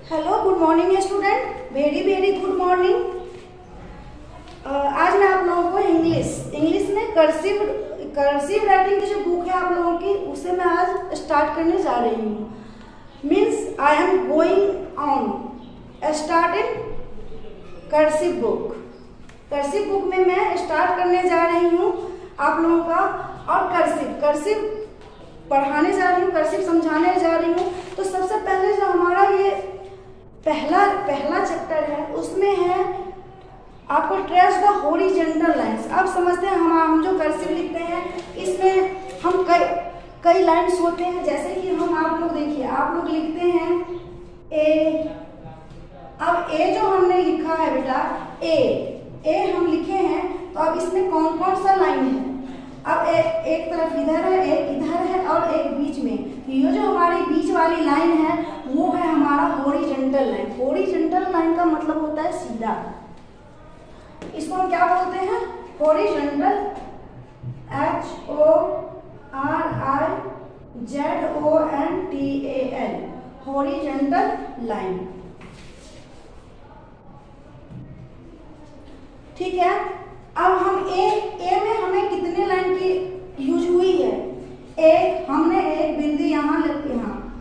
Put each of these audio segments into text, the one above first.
Hello, good morning student, very very good morning. आज मैं आप लोगों को इंग्लिश में कर्सिव राइटिंग की जो बुक है आप लोगों की, उसे मैं आज स्टार्ट करने जा रही हूँ। Means I am going on starting cursive book. Cursive book में मैं स्टार्ट करने जा रही हूँ आप लोगों का, और कर्सिव पढ़ाने जा रही हूँ, कर्सिव समझाने जा रही हूँ। तो सबसे पहले जो हमारा ये पहला चैप्टर है, उसमें है आपको ट्रेस द हॉरिजॉन्टल लाइंस। आप समझते हैं हम जो कर्सिव लिखते हैं इसमें हम कई लाइंस होते हैं। जैसे कि हम आप लोग देखिए, आप लोग लिखते हैं ए। अब ए जो हमने लिखा है बेटा, ए हम लिखे हैं, तो अब इसमें कौन कौन सा लाइन है? अब एक तरफ इधर है, एक इधर है और एक बीच में। तो ये जो हमारी बीच वाली लाइन है वो है हमारा हॉरिजॉन्टल लाइन। हॉरिजॉन्टल लाइन का मतलब होता है सीधा। इसको हम क्या बोलते हैं? Horizontal, HORIZONTAL, horizontal line. ठीक है। अब हम ए में हमें कितने लाइन की यूज हुई है? हमने एक बिंदु यहाँ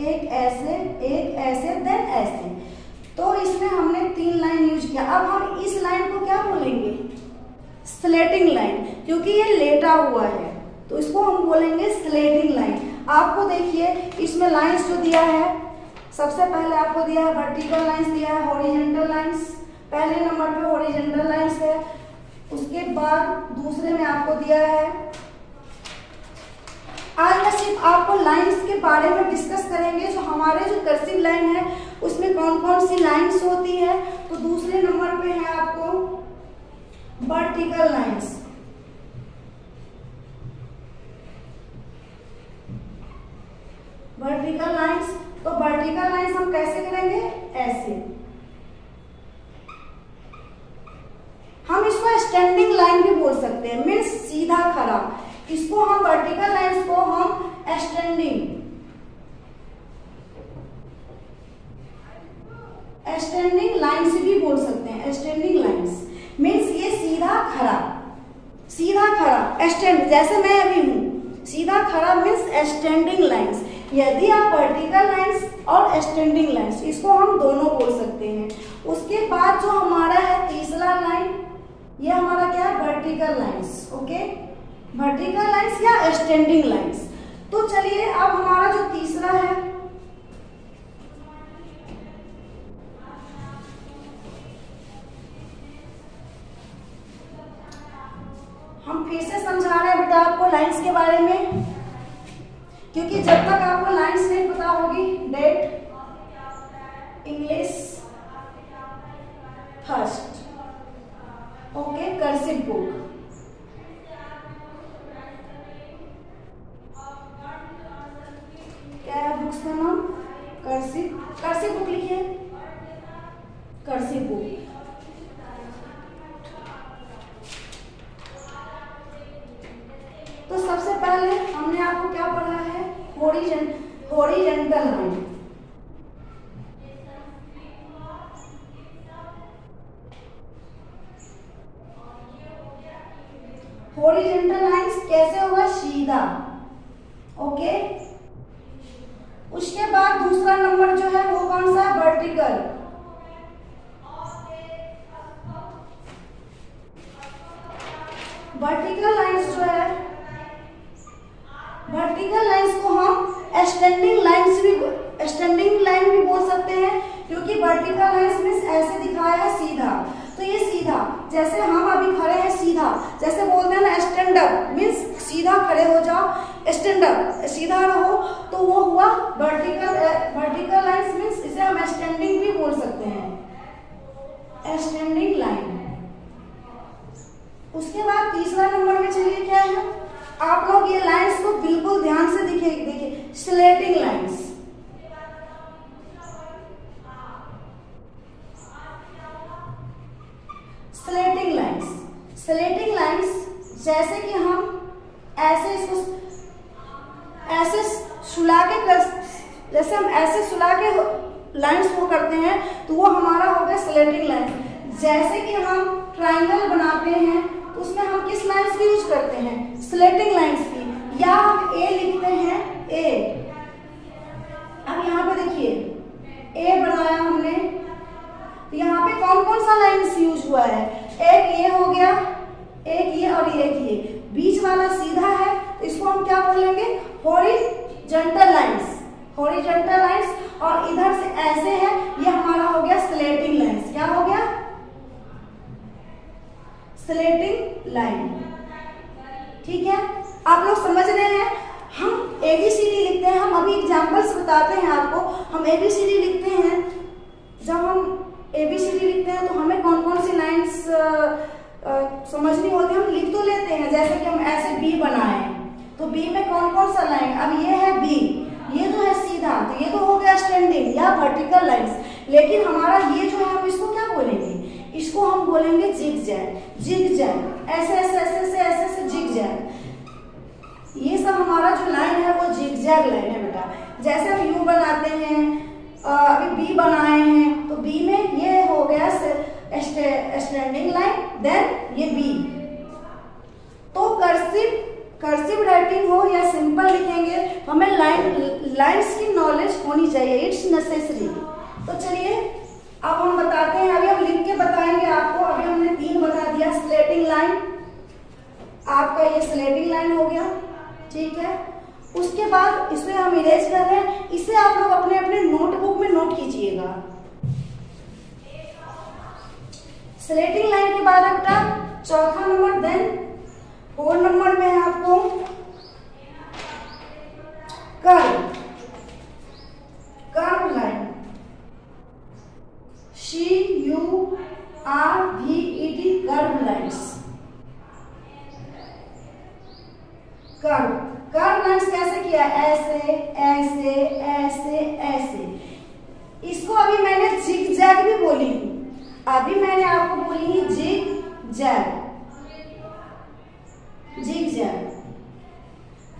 एक ऐसे देन ऐसे, तो इसमें हमने 3 लाइन यूज किया। अब हम इस लाइन को क्या बोलेंगे? स्लेटिंग लाइन, क्योंकि ये लेटा हुआ है तो इसको हम बोलेंगे स्लेटिंग लाइन। आपको देखिए इसमें लाइंस जो दिया है, सबसे पहले आपको दिया है वर्टिकल लाइंस, दिया है हॉरिजॉन्टल लाइंस। पहले नंबर पे हॉरिजॉन्टल लाइंस है, उसके बाद दूसरे में आपको दिया है। आज मैं सिर्फ आपको लाइंस के बारे में डिस्कस करेंगे। जो हमारे जो कर्सिव लाइन है उसमें कौन कौन सी लाइंस होती है। तो दूसरे नंबर पे है आपको वर्टिकल लाइंस। वर्टिकल लाइंस, तो वर्टिकल लाइंस हम कैसे करेंगे? ऐसे। हम इसको स्टैंडिंग लाइन भी बोल सकते हैं, मीन्स सीधा खड़ा। इसको हम वर्टिकल लाइंस को हम स्टैंडिंग लाइंस भी बोल सकते हैं। स्टैंडिंग लाइंस मीन्स ये सीधा खड़ा स्टैंड, जैसे मैं अभी हूं सीधा खड़ा मीन्स स्टैंडिंग लाइंस। यदि आप वर्टिकल लाइंस और स्टैंडिंग लाइंस, इसको हम दोनों बोल सकते हैं। उसके बाद जो हमारा है तीसरा लाइन, ये हमारा क्या है? Vertical lines. Okay, vertical lines या स्टैंडिंग लाइंस। तो चलिए अब हमारा जो तीसरा है, हम फिर से समझा रहे हैं बेटा आपको लाइंस के बारे में, क्योंकि जब तक आपको लाइंस नहीं पता होगी, date English first. Okay, cursive book. क्या है बुक्स का नाम? कर्सिव बुक लिखिए, कर्सिव बुक। तो सबसे पहले हमने आपको क्या पढ़ा है? Horizontal line. हॉरिजॉन्टल लाइंस कैसे होगा? सीधा। ओके, उसके बाद दूसरा नंबर जो है वो कौन सा है? वर्टिकल। वर्टिकल लाइंस जो है, वर्टिकल लाइंस को हम स्टैंडिंग लाइन भी बोल सकते हैं, क्योंकि वर्टिकल लाइंस मींस ऐसे दिखाया है सीधा। तो ये सीधा, जैसे हम अभी खड़े हैं सीधा, जैसे बोलते हैं ना स्टैंड अप, मींस सीधा खड़े हो जाओ, स्टैंड अप सीधा रहो, तो वो हुआ वर्टिकल लाइंस मींस इसे हम स्टैंडिंग भी बोल सकते हैं, स्टैंडिंग लाइन। उसके बाद तीसरा नंबर में चलिए क्या है? आप लोग ये लाइंस को बिल्कुल ध्यान से देखिए, स्लेटिंग लाइंस। स्लेटिंग लाइंस जैसे कि हम ऐसे इसको ऐसे सुला के जैसे हम ऐसे सुला के लाइंस वो करते हैं तो वो हमारा हो गया स्लेटिंग लाइन। जैसे कि हम ट्राइंगल बनाते हैं तो उसमें हम किस लाइंस की यूज करते हैं? स्लेटिंग लाइंस की। या हम ए लिखते हैं ए। अब यहाँ पे देखिए ए बनाया हमने, तो यहाँ पे कौन कौन सा लाइंस यूज हुआ है? एक ये हो गया, एक ये और एक ये, बीच वाला सीधा है तो इसको हम क्या बोलेंगे? Horizontal lines. Horizontal lines. और इधर से ऐसे है, ये हमारा हो गया स्लेटिंग लाइंस। क्या हो गया? स्लेटिंग लाइन। ठीक है, आप लोग समझ रहे हैं? हम ABCD लिखते हैं, हम अभी एग्जांपल्स बताते हैं आपको। हम ABCD लिखते हैं, जब हम ABCD लिखते हैं तो हमें कौन कौन सी लाइंस समझनी होती है, हम लिख तो लेते हैं। जैसे कि हम ऐसे B बनाए तो B में कौन कौन सा लाइन? अब ये है B, ये जो है सीधा, तो ये तो हो गया स्टैंडिंग या वर्टिकल लाइंस। लेकिन हमारा ये जो है, हम इसको क्या बोलेंगे? इसको हम बोलेंगे जिगजैग। जिगजैग, ऐसे ऐसे ऐसे ऐसे ऐसे ऐसे जिगजैग। ये सब हमारा जो लाइन है वो जिगजैग लाइन है बेटा। जैसे हम यू बनाते हैं, अभी बी बनाए हैं तो बी में ये हो गया स्टैंडिंग लाइन, देन ये बी। तो कर्सिव राइटिंग हो या सिंपल लिखेंगे तो हमें लाइंस की नॉलेज होनी चाहिए, इट्स नेसेसरी। तो चलिए अब हम बताते हैं, अभी हम लिख के बताएंगे आपको। अभी हमने 3 बता दिया। स्लेटिंग लाइन, आपका ये स्लेटिंग लाइन हो गया, ठीक है। उसके बाद इसे हम इरेज कर रहे हैं, इसे आप लोग अपने अपने नोटबुक में नोट कीजिएगा। स्लेटिंग लाइन के बाद बेटा चौथा नंबर, देन 4 नंबर में है आपको curve. Curve line, CURVED, curve lines. Curve lines कैसे किया? ऐसे ऐसे ऐसे ऐसे। इसको अभी मैंने जिगजैग भी बोली हूँ, अभी मैंने आपको बोली है zigzag. Zigzag,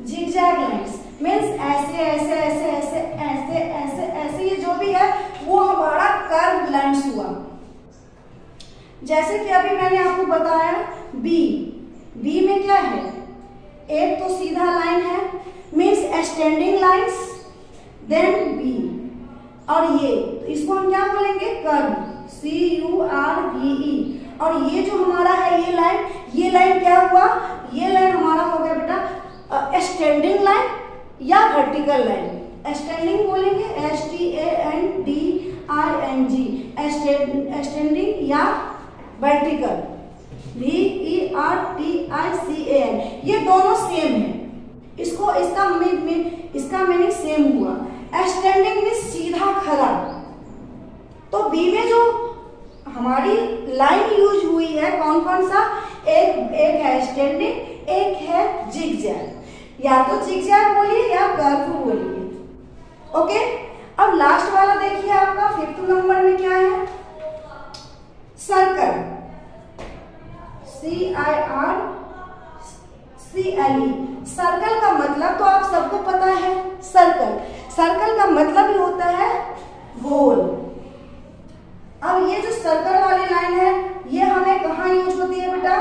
zigzag lines means ऐसे ऐसे ऐसे ऐसे ऐसे ऐसे ऐसे, ये जो भी है वो हमारा कर्व लाइन्स हुआ। जैसे कि अभी मैंने आपको बताया बी में क्या है? एक तो सीधा लाइन है, means standing lines, then B. और ये तो इसको हम क्या बोलेंगे? Curve, CURVE। और ये जो हमारा है ये लाइन क्या हुआ? ये लाइन हमारा हो गया बेटा स्टैंडिंग लाइन या वर्टिकल लाइन। स्टैंडिंग बोलेंगे STANDING, स्टैंडिंग या वर्टिकल VERTICAL। ये दोनों सेम है, इसका मीनिंग सेम हुआ। स्टैंडिंग में सीधा खड़ा। तो बी में जो हमारी लाइन यूज हुई है कौन कौन सा? एक है स्टैंडिंग, एक है जिगजैग। या तो जिगजैग बोलिए या कर्व बोलिए। ओके, अब लास्ट वाला देखिए आपका 5th नंबर में क्या है? Circle, CIRCLE। सर्कल का मतलब तो आप सबको पता है। सर्कल का मतलब ही होता है गोल। अब ये जो सर्कल वाली लाइन है ये हमें कहाँ यूज होती है बेटा?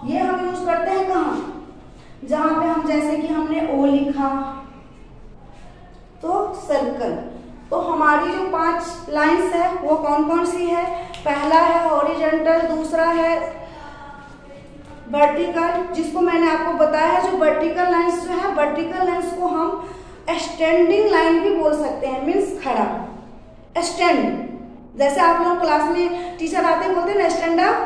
ये हम यूज करते हैं कहाँ? जहां पे हम, जैसे कि हमने O लिखा तो सर्कल। तो हमारी जो 5 लाइंस है वो कौन कौन सी है? पहला है हॉरिजॉन्टल, दूसरा है वर्टिकल, जिसको मैंने आपको बताया है। जो वर्टिकल लाइंस जो है, वर्टिकल लाइंस को हम स्टैंडिंग लाइन भी बोल सकते हैं, मीन्स खड़ा। स्टैंड, जैसे आप लोग क्लास में टीचर आते हैं बोलते हैं stand up,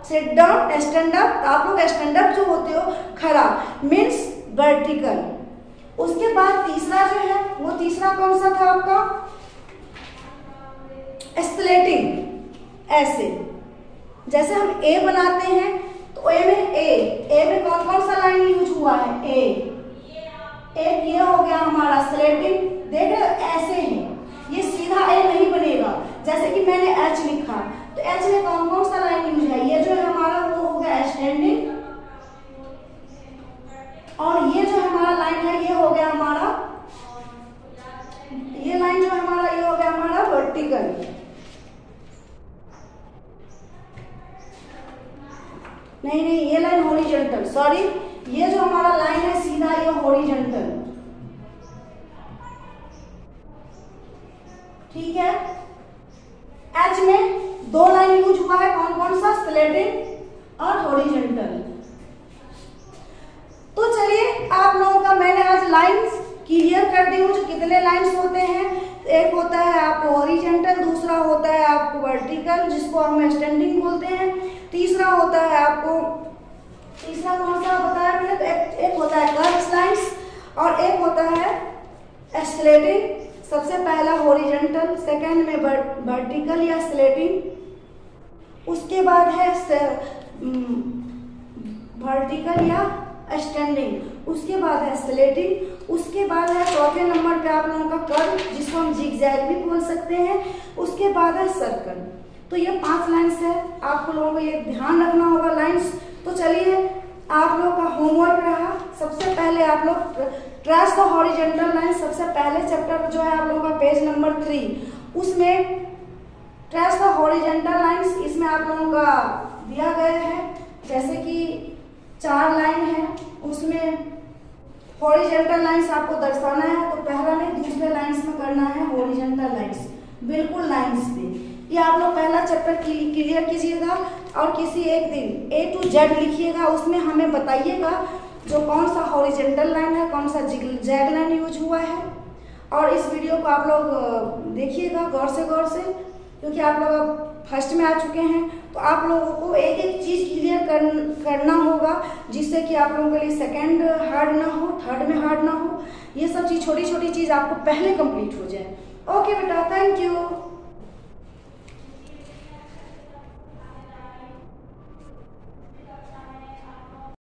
sit down, stand up. तो आप लोग स्टैंड अप जो होते हो खड़ा, मीन्स वर्टिकल। उसके बाद तीसरा जो है वो तीसरा कौन सा था आपका? स्लेटिंग। ऐसे जैसे हम ए बनाते हैं तो ए में कौन कौन सा लाइन यूज हुआ है? एक ये हो गया हमारा स्लेटिंग। देख रहे हो ऐसे है, ये सीधा ए नहीं बनेगा। जैसे कि मैंने H लिखा तो H में कौन कौन सा लाइन यूज है? ये जो है हमारा वो हो गया स्टैंडिंग, और ये जो हमारा लाइन है ये हो गया हमारा, ये लाइन जो हमारा ये हो गया हमारा नहीं नहीं, ये लाइन हॉरिजॉन्टल, सॉरी, ये जो हमारा लाइन है सीधा, ये हॉरिजॉन्टल, ठीक है। एच में 2 लाइन यूज हुआ है, कौन कौन सा, स्लेटिंग और हॉरिजॉन्टल। तो चलिए आप लोगों का मैंने आज लाइंस क्लियर कर दी हूँ, जो कितने लाइंस होते हैं। एक होता है आपको हॉरिजॉन्टल, दूसरा होता है आपको वर्टिकल जिसको हम एक्सटेंडिंग बोलते हैं, तीसरा होता है आपको, तीसरा कौन सा बताया मैंने, तो एक होता है कर्व्स लाइंस और एक होता है स्लेटिंग। सबसे पहला हॉरिजॉन्टल, सेकंड में वर्टिकल या स्लेटिंग, उसके बाद है वर्टिकल या स्टैंडिंग, उसके बाद है स्लेटिंग, उसके बाद है चौथे नंबर पे आप लोगों का कर्व जिसको हम जिगजैग भी बोल सकते हैं, उसके बाद है सर्कल। तो ये 5 लाइंस है, आप लोगों को ये ध्यान रखना होगा लाइंस। तो चलिए आप लोगों का होमवर्क रहा, सबसे पहले आप लोग ट्रेस द हॉरिजॉन्टल लाइन, सबसे पहले चैप्टर जो है आप लोगों का पेज नंबर 3, उसमें ट्रेस द हॉरिजॉन्टल लाइंस, इसमें आप लोगों का दिया गया है जैसे कि 4 लाइन है, उसमें हॉरिजॉन्टल लाइंस आपको दर्शाना है। तो पहला नहीं, दूसरे लाइंस में करना है हॉरिजॉन्टल लाइंस, बिल्कुल लाइंस पे। ये आप लोग पहला चैप्टर क्लियर कीजिएगा और किसी एक दिन A to Z लिखिएगा, उसमें हमें बताइएगा जो कौन सा हॉरिजॉन्टल लाइन है, कौन सा जिगजैग लाइन यूज हुआ है। और इस वीडियो को आप लोग देखिएगा गौर से, क्योंकि आप लोग फर्स्ट में आ चुके हैं, तो आप लोगों को एक एक चीज क्लियर करना होगा, जिससे कि आप लोगों के लिए सेकंड हार्ड ना हो, थर्ड में हार्ड ना हो। ये सब चीज, छोटी छोटी चीज आपको पहले कंप्लीट हो जाए। ओके बेटा, थैंक यू।